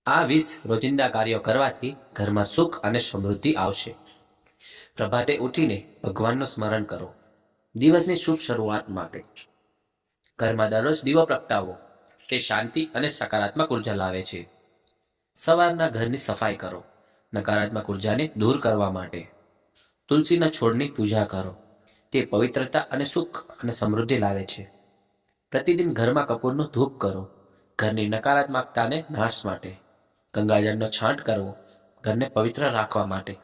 આ 20 રોજિંદા કાર્યો કરવાથી ઘરમાં સુખ અને સમૃદ્ધિ આવશે. પ્રભાતે ઉઠીને ભગવાનનું સ્મરણ કરો. દિવસની શુભ શરૂઆત માટે ઘરમાં દરરોજ દીવો પ્રગટાવો. તે શાંતિ અને સકારાત્મક ઉર્જા લાવે છે. સવારના ઘરની સફાઈ કરો. નકારાત્મક ઉર્જાને દૂર કરવા માટે. તુલસીના છોડની પૂજા કરો. તે પવિત્રતા અને સુખ અને સમૃદ્ધિ લાવે છે. પ્રતિદિન ઘરમાં કપૂરનો ધૂપ કરો. ઘરની નકારાત્મકતાને નાશ માટે. ગંગાજળનો છાંટ કરવો. ઘરને પવિત્ર રાખવા માટે.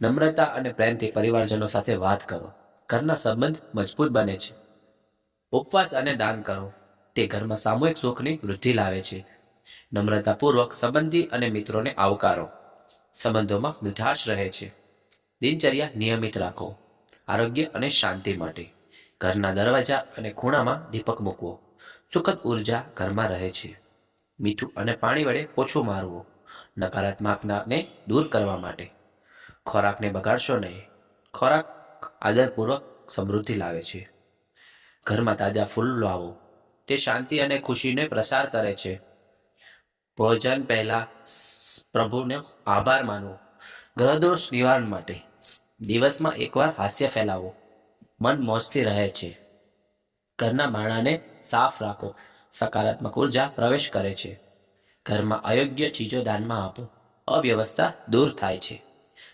નમ્રતા અને પ્રેમથી પરિવારજનો સાથે વાત કરો. ઘરના સંબંધ મજબૂત બને છે. ઉપવાસ અને દાન કરો. તે ઘરમાં સામૂહિક સુખની વૃદ્ધિ લાવે છે. નમ્રતાપૂર્વક સંબંધી અને મિત્રોને આવકારો. સંબંધોમાં મીઠાશ રહે છે. દિનચર્યા નિયમિત રાખો. આરોગ્ય અને શાંતિ માટે ઘરના દરવાજા અને ખૂણામાં દીપક મૂકવો. સુખદ ઉર્જા ઘરમાં રહે છે. મીઠું અને પાણી વડે પોછું મારવું. નકારાત્મકતાને દૂર કરવા માટે. ખોરાકને બગાડશો નહીં. ખોરાક આદરપૂર્વક સમૃદ્ધિ લાવે છે. ઘરમાં તાજા ફૂલ લાવો. તે શાંતિ અને ખુશીને પ્રસાર કરે છે. ભોજન પહેલા પ્રભુનો આભાર માનવો. ગ્રહદોષ નિવારણ માટે દિવસમાં એકવાર હાસ્ય ફેલાવો. મન મોજથી રહે છે. ઘરના બારણાને સાફ રાખો. સકારાત્મક ઉર્જા પ્રવેશ કરે છે. ઘરમાં અયોગ્ય ચીજો દાનમાં આપો. અવ્યવસ્થા દૂર થાય છે.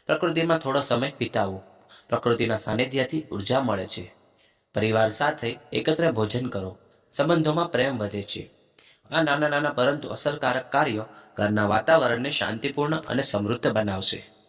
પ્રકૃતિમાં થોડો સમય વિતાવો. પ્રકૃતિના સાનિધ્યથી ઉર્જા મળે છે. પરિવાર સાથે એકત્ર ભોજન કરો. સંબંધોમાં પ્રેમ વધે છે. આ નાના નાના પરંતુ અસરકારક કાર્યો ઘરના વાતાવરણને શાંતિપૂર્ણ અને સમૃદ્ધ બનાવશે.